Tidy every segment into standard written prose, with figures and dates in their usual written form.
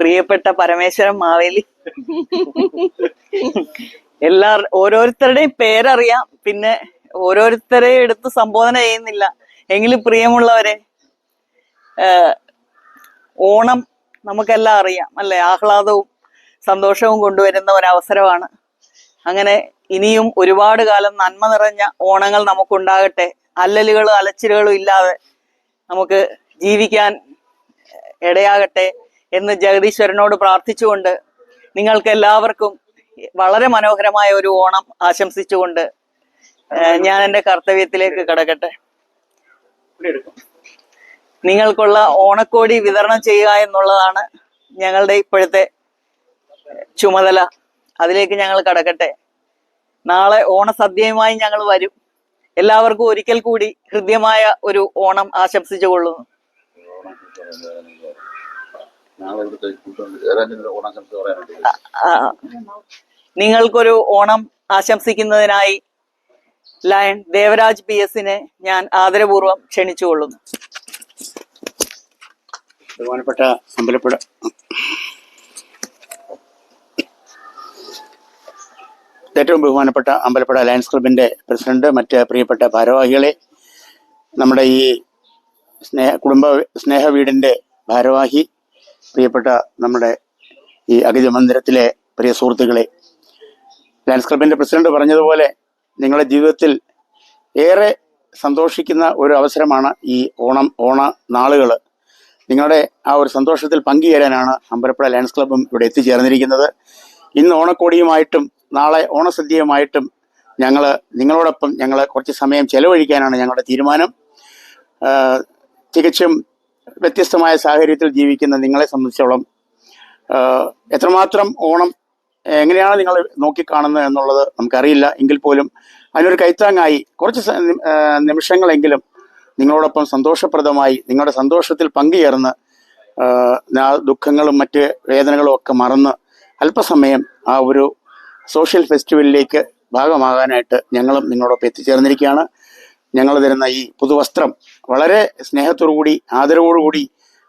പ്രിയപ്പെട്ട പരമേശ്വരൻ മാവേലി. ഓരോരുത്തരുടെയും പേരറിയാം, പിന്നെ ഓരോരുത്തരെ എടുത്ത് സംബോധന ചെയ്യുന്നില്ല. എങ്കിലും പ്രിയമുള്ളവരെ, ഓണം നമുക്കെല്ലാം അറിയാം അല്ലെ? ആഹ്ലാദവും സന്തോഷവും കൊണ്ടുവരുന്ന ഒരവസരമാണ്. അങ്ങനെ ഇനിയും ഒരുപാട് കാലം നന്മ നിറഞ്ഞ ഓണങ്ങൾ നമുക്കുണ്ടാകട്ടെ. അല്ലലുകളും അലച്ചിലുകളും ഇല്ലാതെ നമുക്ക് ജീവിക്കാൻ ഇടയാകട്ടെ എന്ന് ജഗദീശ്വരനോട് പ്രാർത്ഥിച്ചുകൊണ്ട് നിങ്ങൾക്ക് എല്ലാവർക്കും വളരെ മനോഹരമായ ഒരു ഓണം ആശംസിച്ചുകൊണ്ട് ഞാൻ എൻ്റെ കർത്തവ്യത്തിലേക്ക് കടക്കട്ടെ. നിങ്ങൾക്കുള്ള ഓണക്കോടി വിതരണം ചെയ്യുക എന്നുള്ളതാണ് ഞങ്ങളുടെ ഇപ്പോഴത്തെ ചുമതല. അതിലേക്ക് ഞങ്ങൾ കടക്കട്ടെ. നാളെ ഓണസദ്യയുമായി ഞങ്ങൾ വരും. എല്ലാവർക്കും ഒരിക്കൽ കൂടി ഹൃദ്യമായ ഒരു ഓണം ആശംസിച്ചു കൊള്ളുന്നു. നിങ്ങൾക്കൊരു ഓണം ആശംസിക്കുന്നതിനായി ലയൺ ദേവരാജ് PS-നെ ഞാൻ ആദരപൂർവ്വം ക്ഷണിച്ചുകൊള്ളുന്നു. ബഹുമാനപ്പെട്ട അമ്പലപ്പുഴ ഏറ്റവും ബഹുമാനപ്പെട്ട അമ്പലപ്പുഴ ലയൺസ് ക്ലബിൻ്റെ പ്രസിഡന്റ്, മറ്റ് പ്രിയപ്പെട്ട ഭാരവാഹികളെ, നമ്മുടെ ഈ കുടുംബ സ്നേഹ വീടിൻ്റെ ഭാരവാഹി, പ്രിയപ്പെട്ട നമ്മുടെ ഈ അഗതി മന്ദിരത്തിലെ പ്രിയ സുഹൃത്തുക്കളെ, ലയൺസ് ക്ലബിൻ്റെ പ്രസിഡന്റ് പറഞ്ഞതുപോലെ നിങ്ങളുടെ ജീവിതത്തിൽ ഏറെ സന്തോഷിക്കുന്ന ഒരു അവസരമാണ് ഈ ഓണ നാളുകൾ. നിങ്ങളുടെ ആ ഒരു സന്തോഷത്തിൽ പങ്കുചേരാനാണ് അമ്പലപ്പുഴ ലയൺസ് ക്ലബ്ബും ഇവിടെ എത്തിച്ചേർന്നിരിക്കുന്നത്. ഇന്ന് ഓണക്കോടിയുമായിട്ടും നാളെ ഓണസദ്യയുമായിട്ടും നിങ്ങളോടൊപ്പം കുറച്ച് സമയം ചെലവഴിക്കാനാണ് ഞങ്ങളുടെ തീരുമാനം. തികച്ചും വ്യത്യസ്തമായ സാഹചര്യത്തിൽ ജീവിക്കുന്ന നിങ്ങളെ സംബന്ധിച്ചോളം എത്രമാത്രം ഓണം എങ്ങനെയാണ് നിങ്ങൾ നോക്കിക്കാണുന്നത് എന്നുള്ളത് നമുക്കറിയില്ല. എങ്കിൽ പോലും അതിനൊരു കൈത്താങ്ങായി കുറച്ച് നിമിഷങ്ങളെങ്കിലും നിങ്ങളോടൊപ്പം സന്തോഷപ്രദമായി നിങ്ങളുടെ സന്തോഷത്തിൽ പങ്കുചേർന്ന് ദുഃഖങ്ങളും മറ്റ് വേദനകളും ഒക്കെ മറന്ന് അല്പസമയം ആ ഒരു സോഷ്യൽ ഫെസ്റ്റിവലിലേക്ക് ഭാഗമാകാനായിട്ട് ഞങ്ങളും നിങ്ങളോടൊപ്പം എത്തിച്ചേർന്നിരിക്കുകയാണ്. ഞങ്ങൾ തരുന്ന ഈ പുതുവസ്ത്രം വളരെ സ്നേഹത്തോടുകൂടി ആദരവോടുകൂടി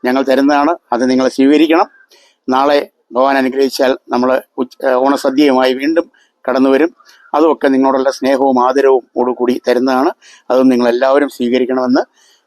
ഞങ്ങൾ തരുന്നതാണ്. അത് നിങ്ങൾ സ്വീകരിക്കണം. നാളെ ഭഗവാൻ അനുഗ്രഹിച്ചാൽ നമ്മൾ ഓണസദ്യയുമായി വീണ്ടും കടന്നു വരും. അതുമൊക്കെ നിങ്ങളോടുള്ള സ്നേഹവും ആദരവും ഓടുകൂടി തരുന്നതാണ്. അതും നിങ്ങളെല്ലാവരും സ്വീകരിക്കണമെന്ന്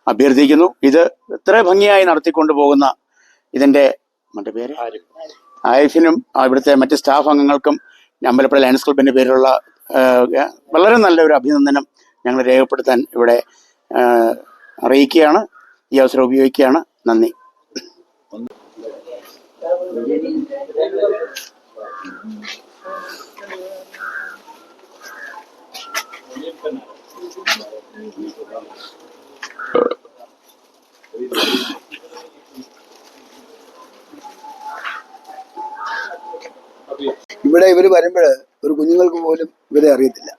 അഭ്യർത്ഥിക്കുന്നു. ഇത് ഇത്ര ഭംഗിയായി നടത്തിക്കൊണ്ടു പോകുന്ന ഇതിൻ്റെ മറ്റേ പേര് ആരിഫിനും ഇവിടുത്തെ മറ്റ് സ്റ്റാഫ് അംഗങ്ങൾക്കും അമ്പലപ്പുഴ ലയൺസ് ക്ലബിൻ്റെ പേരിലുള്ള വളരെ നല്ലൊരു അഭിനന്ദനം ഞങ്ങൾ രേഖപ്പെടുത്താൻ ഇവിടെ അറിയിക്കുകയാണ്. ഈ അവസരം ഉപയോഗിക്കുകയാണ്. നന്ദി. ഇവിടെ ഇവർ വരുമ്പോൾ ഒരു കുഞ്ഞുങ്ങൾക്ക് പോലും ഇവരെ അറിയത്തില്ല.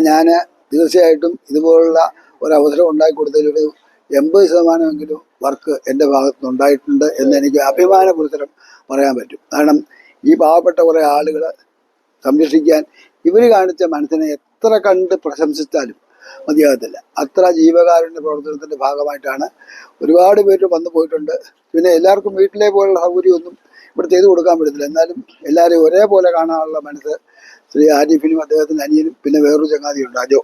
ഞാൻ തീർച്ചയായിട്ടും ഇതുപോലുള്ള ഒരു അവസരം ഉണ്ടാക്കി കൊടുത്തതിലൊരു 80% വർക്ക് എൻ്റെ ഭാഗത്തുനിന്ന് ഉണ്ടായിട്ടുണ്ട് എന്ന് എനിക്ക് അഭിമാനപുരസ്സരം പറയാൻ പറ്റും. കാരണം ഈ പാവപ്പെട്ട കുറേ ആളുകളെ സംരക്ഷിക്കാൻ ഇവർ കാണിച്ച മനസ്സിനെ എത്ര കണ്ട് പ്രശംസിച്ചാലും മതിയാകത്തില്ല. അത്ര ജീവകാരുണ്യ പ്രവർത്തനത്തിൻ്റെ ഭാഗമായിട്ടാണ് ഒരുപാട് പേര് വന്നു പോയിട്ടുണ്ട്. പിന്നെ എല്ലാവർക്കും വീട്ടിലെ പോലുള്ള സൗകര്യമൊന്നും ഇവിടെ ചെയ്തു കൊടുക്കാൻ പറ്റത്തില്ല. എന്നാലും എല്ലാവരെയും ഒരേപോലെ കാണാനുള്ള മനസ്സ് ശ്രീ ആരിഫിനും അദ്ദേഹത്തിൻ്റെ അനിയനും പിന്നെ വേറൊരു ചങ്ങാതിയുണ്ട് അജോ,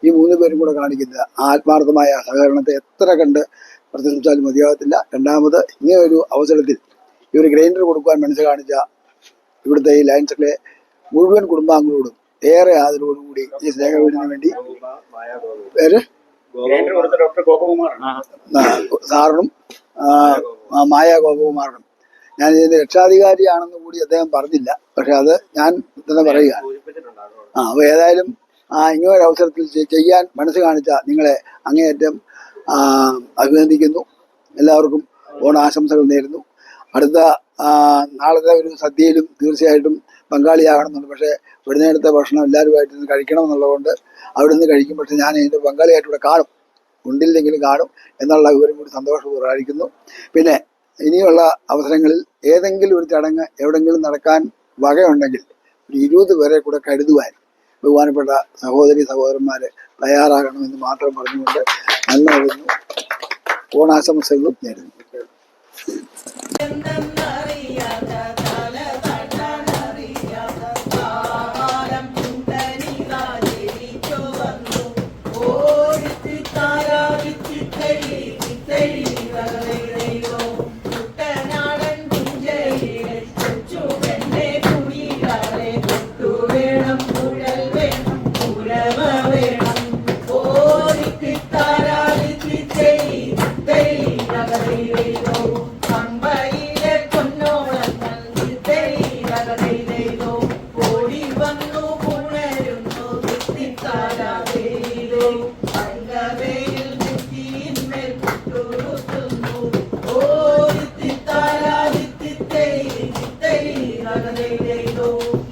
ഈ 3 പേരും കൂടെ കാണിക്കുന്ന ആത്മാർത്ഥമായ സഹകരണത്തെ എത്ര കണ്ട് പ്രശംസിച്ചാലും മതിയാകത്തില്ല. രണ്ടാമത് ഇങ്ങനെ ഒരു അവസരത്തിൽ ഈ ഒരു ഗ്രൈൻഡർ കൊടുക്കുവാൻ മനസ്സ് കാണിച്ച ഇവിടുത്തെ ഈ ലയൺസിലെ മുഴുവൻ കുടുംബാംഗങ്ങളോടും ഏറെ ആദരവോടുകൂടി ഈ സ്നേഹവീടിന് വേണ്ടി പേര് സാറിനും മായ ഗോപകുമാറിനും, ഞാൻ ഇതിൻ്റെ രക്ഷാധികാരിയാണെന്ന് കൂടി അദ്ദേഹം പറഞ്ഞില്ല, പക്ഷെ അത് ഞാൻ തന്നെ പറയുകയാണ്. അപ്പോൾ ഏതായാലും ഇങ്ങനൊരു അവസരത്തിൽ ചെയ്യാൻ മനസ്സ് കാണിച്ച നിങ്ങളെ അങ്ങേയറ്റം അഭിനന്ദിക്കുന്നു. എല്ലാവർക്കും ഓണാശംസകൾ നേരുന്നു. അടുത്ത നാളത്തെ ഒരു സദ്യയിലും തീർച്ചയായിട്ടും പങ്കാളിയാകണമെന്നുണ്ട്. പക്ഷേ ഇവിടുന്നേടുത്ത ഭക്ഷണം എല്ലാവരുമായിട്ട് കഴിക്കണം എന്നുള്ളതുകൊണ്ട് അവിടെ നിന്ന് കഴിക്കും. പക്ഷേ ഞാൻ ഇതിൻ്റെ പങ്കാളിയായിട്ട് ഇവിടെ കാണും, ഉണ്ടില്ലെങ്കിലും കാണും എന്നുള്ള വിവരം കൂടി സന്തോഷപൂർവ്വം അറിയിക്കുന്നു. പിന്നെ ഇനിയുള്ള അവസരങ്ങളിൽ ഏതെങ്കിലും ഒരു ചടങ്ങ് എവിടെയെങ്കിലും നടക്കാൻ വകയുണ്ടെങ്കിൽ ഒരു 20 പേരെ കൂടെ കരുതുവാൻ ബഹുമാനപ്പെട്ട സഹോദരന്മാർ തയ്യാറാകണമെന്ന് മാത്രം പറഞ്ഞുകൊണ്ട് നന്മ നേരുന്നു. ഓണാശംസകളും നേരുന്നു.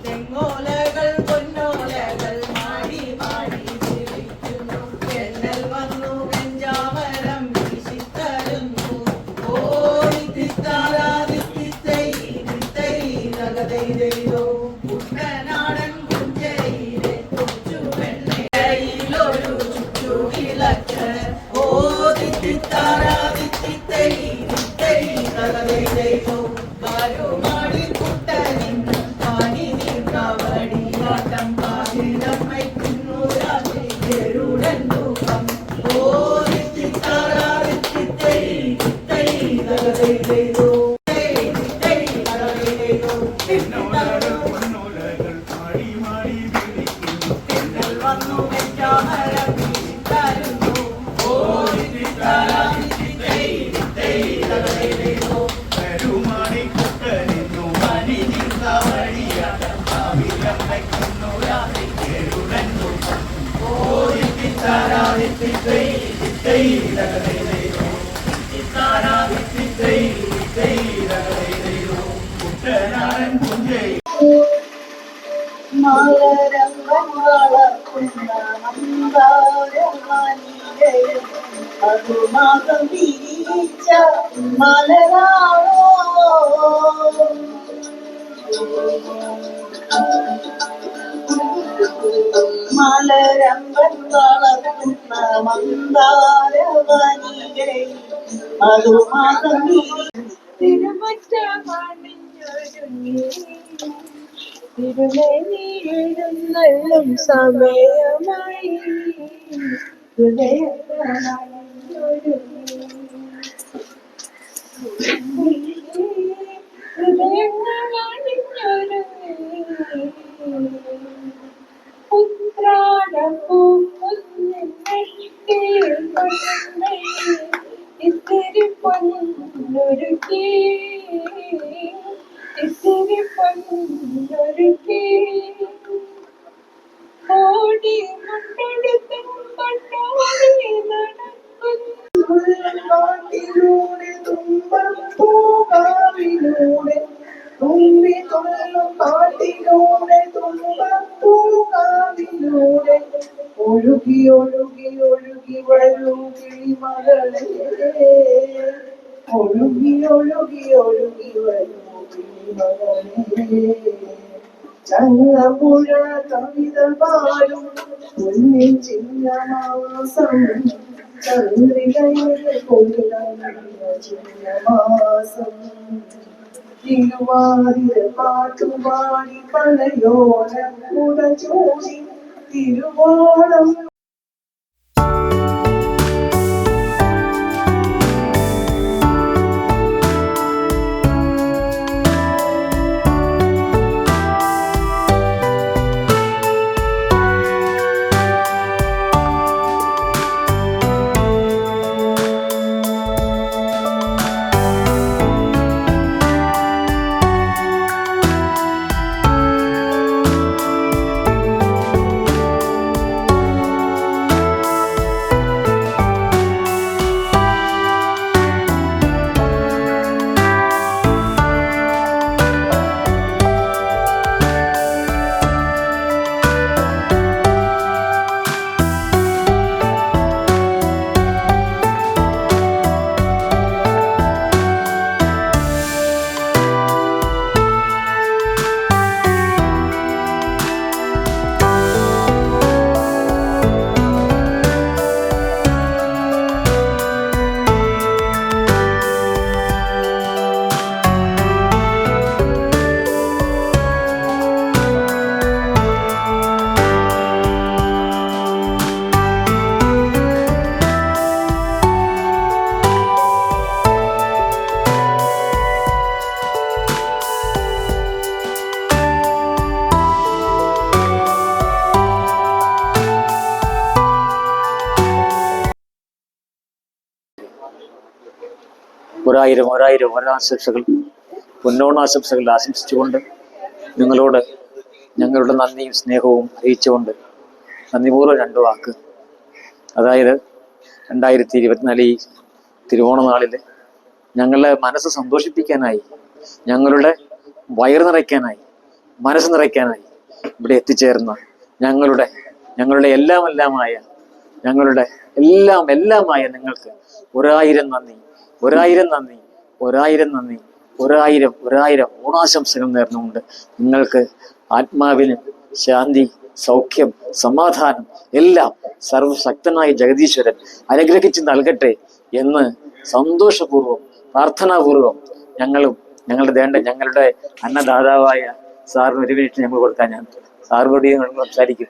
തെങ്ങോലകൾ പൊന്നോലകൾ മാടി മാടി ജീവിക്കുന്നു. എന്നൽ വന്നു വെഞ്ചാമരം വീശിത്തരുന്നു. ഓ തിത്താരാതിത്തൈ തകതൈതോ കുട്ടനാടൻ കുഞ്ചയിലെ കൊച്ചു പെണ്ണയിലൊരു ചുറ്റു വിളക്ക്. ഓ തിത്താരാതിത്തൈ തകതൈതോ വാരുമാടി കുട്ടനിന്ന് പാനി നീർക്കാവടിയാട്ടം പാതിരമ്മയ്ക്കുന്നു രാത്രി ഗരുഡൻ തൂക്കം. ഓ തിത്താരാതിത്തൈ തകതൈതോ വന്നു വെഞ്ചാമരം വീശിത്തരുന്നു. ഓ തിത്താരാതിത്തൈ തകതൈതോ മലരംഗം വളർത്തുന്ന മന്ദാരമണികയും അതുമാകം വീച്ച മലരാണോ. മലരംഗം വളർത്തുന്ന മന്ദാരമണികയും അതുമാകം തിരുനെല്ലും സമയമായി ഇത്തിരി പൊന്നൊരുക്കി ഇത്തിരി പൊന്നൊരുക്കി ഓടി മുണ്ടെടുത്തും കൊണ്ടോടി നടക്കുന്നിലൂടെ തുമ്പൂകാവിലൂടെ തുമ്പി തുള്ളും കാട്ടിലൂടെ തുമ്പൂകാവിലൂടെ ഒഴുകി ഒഴുകി ഒഴുകി വരൂ കിളിമകളെ. ഒഴുകി ഒഴുകി ഒഴുകി വരൂ കിളിമകളെ. ചങ്ങമ്പുഴ കവിത പാടും പൊന്നിൻ ചിങ്ങമാസം ചന്ദ്രികയുടെ കൊണ്ടുനടന്ന ചിങ്ങമാസം. തിരുവാതിര പാട്ടുപാടി പണയോരം കുട ചൂടി തിരുവോണം. ഒരായിരം ഓരാശംസകൾ പൊന്നോണാശംസകൾ ആശംസിച്ചുകൊണ്ട് നിങ്ങളോട് ഞങ്ങളുടെ നന്ദിയും സ്നേഹവും അറിയിച്ചുകൊണ്ട് നന്ദിപൂർവ്വം രണ്ട് വാക്ക്. അതായത് 2024 ഈ തിരുവോണ നാളിൽ ഞങ്ങളുടെ മനസ്സ് സന്തോഷിപ്പിക്കാനായി ഞങ്ങളുടെ വയറ് നിറയ്ക്കാനായി, മനസ്സ് നിറയ്ക്കാനായി ഇവിടെ എത്തിച്ചേർന്ന ഞങ്ങളുടെ എല്ലാമായ നിങ്ങൾക്ക് ഒരായിരം ഓണാശംസകൾ നേർന്നുകൊണ്ട് നിങ്ങൾക്ക് ആത്മാവിന് ശാന്തി, സൗഖ്യം, സമാധാനം എല്ലാം സർവശക്തനായ ജഗദീശ്വരൻ അനുഗ്രഹിച്ച് നൽകട്ടെ എന്ന് സന്തോഷപൂർവ്വം പ്രാർത്ഥനാപൂർവം ഞങ്ങളുടെ അന്നദാതാവായ സാറിന് ഒരു മിനിറ്റ് ഞങ്ങൾ കൊടുക്കാൻ ഞാൻ സാറിനോട് സംസാരിക്കും.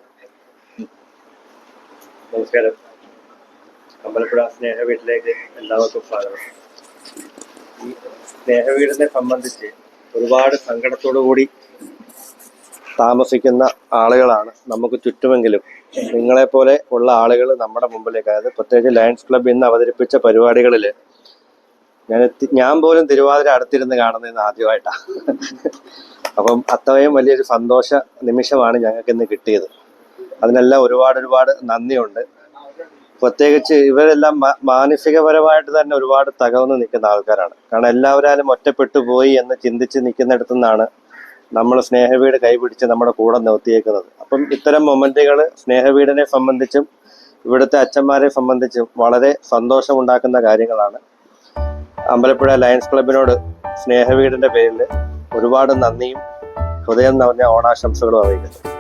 നമസ്കാരം. അമ്പലപ്പുഴ സ്നേഹവീട്ടിലേക്ക് എല്ലാവർക്കും സ്വാഗതം. ഈ സ്നേഹവീടിനെ സംബന്ധിച്ച് ഒരുപാട് സങ്കടത്തോടു കൂടി താമസിക്കുന്ന ആളുകളാണ് നമുക്ക് ചുറ്റുമെങ്കിലും നിങ്ങളെപ്പോലെ ഉള്ള ആളുകൾ നമ്മുടെ മുമ്പിലേക്ക്, അതായത് പ്രത്യേകിച്ച് ലയൺസ് ക്ലബ് ഇന്ന് അവതരിപ്പിച്ച പരിപാടികളിൽ ഞാൻ പോലും തിരുവാതിര അടുത്തിരുന്ന് കാണുന്നതെന്ന് ആദ്യമായിട്ടാണ്. അപ്പം അത്രയും വലിയൊരു സന്തോഷ നിമിഷമാണ് ഞങ്ങൾക്ക് ഇന്ന് കിട്ടിയത്. അതിനെല്ലാം ഒരുപാട് നന്ദിയുണ്ട്. പ്രത്യേകിച്ച് ഇവരെല്ലാം മാനസികപരമായിട്ട് തന്നെ ഒരുപാട് തകർന്ന് നിൽക്കുന്ന ആൾക്കാരാണ്. കാരണം എല്ലാവരും ഒറ്റപ്പെട്ടു പോയി എന്ന് ചിന്തിച്ച് നിൽക്കുന്നിടത്തു നിന്നാണ് നമ്മൾ സ്നേഹവീട് കൈപിടിച്ച് നമ്മുടെ കൂടെ നിർത്തിയേക്കുന്നത്. അപ്പം ഇത്തരം മൊമെന്റുകൾ സ്നേഹവീടിനെ സംബന്ധിച്ചും ഇവിടുത്തെ അച്ഛന്മാരെ സംബന്ധിച്ചും വളരെ സന്തോഷമുണ്ടാക്കുന്ന കാര്യങ്ങളാണ്. അമ്പലപ്പുഴ ലയൺസ് ക്ലബിനോട് സ്നേഹവീടിന്റെ പേരിൽ ഒരുപാട് നന്ദിയും ഹൃദയം നിറഞ്ഞ ഓണാശംസകളും അറിയിക്കുന്നു.